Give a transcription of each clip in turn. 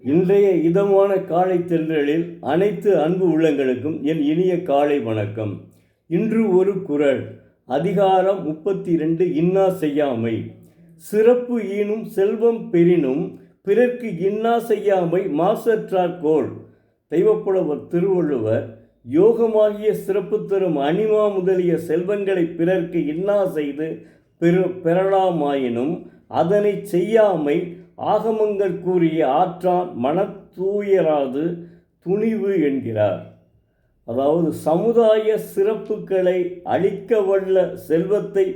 இன்றைய இதமான காலை தென்றலில் அனைத்து அன்பு உள்ளங்களுக்கும் என் இனிய காலை வணக்கம். இன்று ஒரு குறள். அதிகாரம் 32. இன்னா செய்யாமை. சிறப்பு ஈனும் செல்வம் பெறினும் பிறர்க்கு இன்னா செய்யாமை மாசற்றார்கோள். தெய்வப்புலவர் திருவள்ளுவர் யோகமாகிய சிறப்பு தரும் அனிமா முதலிய செல்வங்களை பிறர்க்கு இன்னா செய்து பெறலாமாயினும் அதனை செய்யாமை ஆகமங்கள் கூறிய ஆற்றான் மனத்தூயராது துணிவு என்கிறார். அதாவது சமுதாய சிறப்புகளை அளிக்க வல்ல செல்வத்தை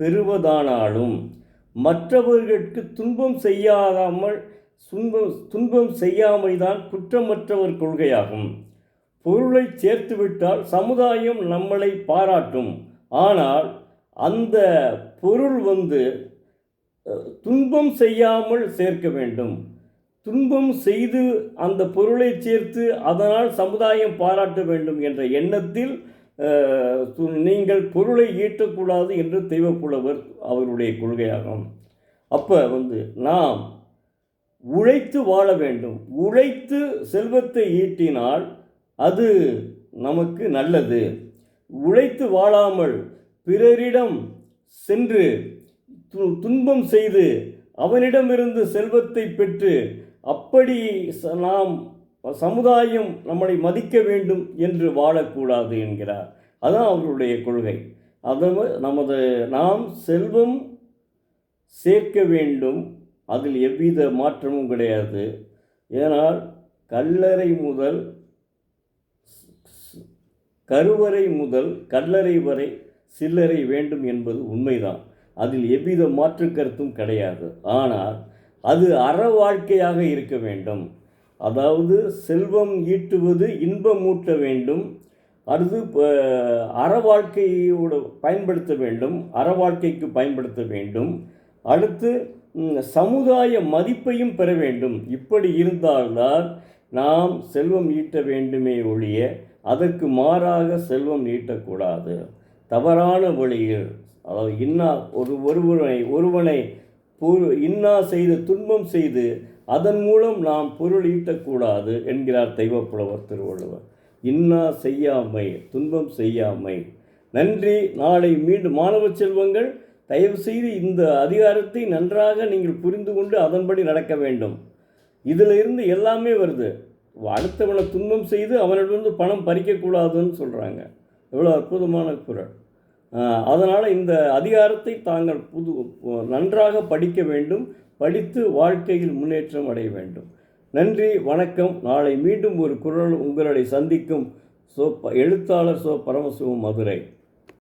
பெறுவதானாலும் மற்றவர்களுக்கு துன்பம் செய்யாமைதான் குற்றமற்றவர் கொள்கையாகும். பொருளை சேர்த்துவிட்டால் சமுதாயம் நம்மளை பாராட்டும். ஆனால் அந்த பொருள் துன்பம் செய்யாமல் சேர்க்க வேண்டும். துன்பம் செய்து அந்த பொருளை சேர்த்து அதனால் சமுதாயம் பாராட்ட வேண்டும் என்ற எண்ணத்தில் நீங்கள் பொருளை ஈட்டக்கூடாது என்று தெய்வப்புலவர் அவருடைய கொள்கையாகும். அப்போ நாம் உழைத்து வாழ வேண்டும். உழைத்து செல்வத்தை ஈட்டினால் அது நமக்கு நல்லது. உழைத்து வாழாமல் பிறரிடம் சென்று துன்பம் செய்து அவனிடமிருந்து செல்வத்தை பெற்று அப்படி நாம் சமுதாயம் நம்மளை மதிக்க வேண்டும் என்று வாழக்கூடாது என்கிறார். அதுதான் அவருடைய கொள்கை. நாம் செல்வம் சேர்க்க வேண்டும், அதில் எவ்வித மாற்றமும் கிடையாது. ஏனால் கருவறை முதல் கல்லறை வரை சில்லறை வேண்டும் என்பது உண்மைதான். அதில் எவ்வித மாற்று கருத்தும் கிடையாது. ஆனால் அது அற வாழ்க்கையாக இருக்க வேண்டும். அதாவது செல்வம் ஈட்டுவது இன்பமூட்ட வேண்டும். அடுத்து அற வாழ்க்கையோடு பயன்படுத்த வேண்டும், அற வாழ்க்கைக்கு பயன்படுத்த வேண்டும். அடுத்து சமுதாய மதிப்பையும் பெற வேண்டும். இப்படி இருந்தால்தான் நாம் செல்வம் ஈட்ட வேண்டுமே ஒழிய அதற்கு மாறாக செல்வம் ஈட்டக்கூடாது. தவறான வழியில், அதாவது ஒருவனை இன்னா செய்து துன்பம் செய்து அதன் மூலம் நாம் பொருள் ஈட்டக்கூடாது என்கிறார் தெய்வப்புலவர் திருவள்ளுவர். இன்னா செய்யாமை, துன்பம் செய்யாமை. நன்றி. நாளை மீண்டும் மாணவ செல்வங்கள், தயவு செய்து இந்த அதிகாரத்தை நன்றாக நீங்கள் புரிந்து கொண்டு அதன்படி நடக்க வேண்டும். இதில் இருந்து எல்லாமே வருது. அடுத்தவனை துன்பம் செய்து அவனிடமிருந்து பணம் பறிக்கக்கூடாதுன்னு சொல்கிறாங்க. எவ்வளோ அற்புதமான குறள். அதனால் இந்த அதிகாரத்தை தாங்கள் நன்றாக படிக்க வேண்டும். படித்து வாழ்க்கையில் முன்னேற்றம் அடைய வேண்டும். நன்றி, வணக்கம். நாளை மீண்டும் ஒரு குறள் உங்களை சந்திக்கும். எழுத்தாளர் பரமசிவம், மதுரை.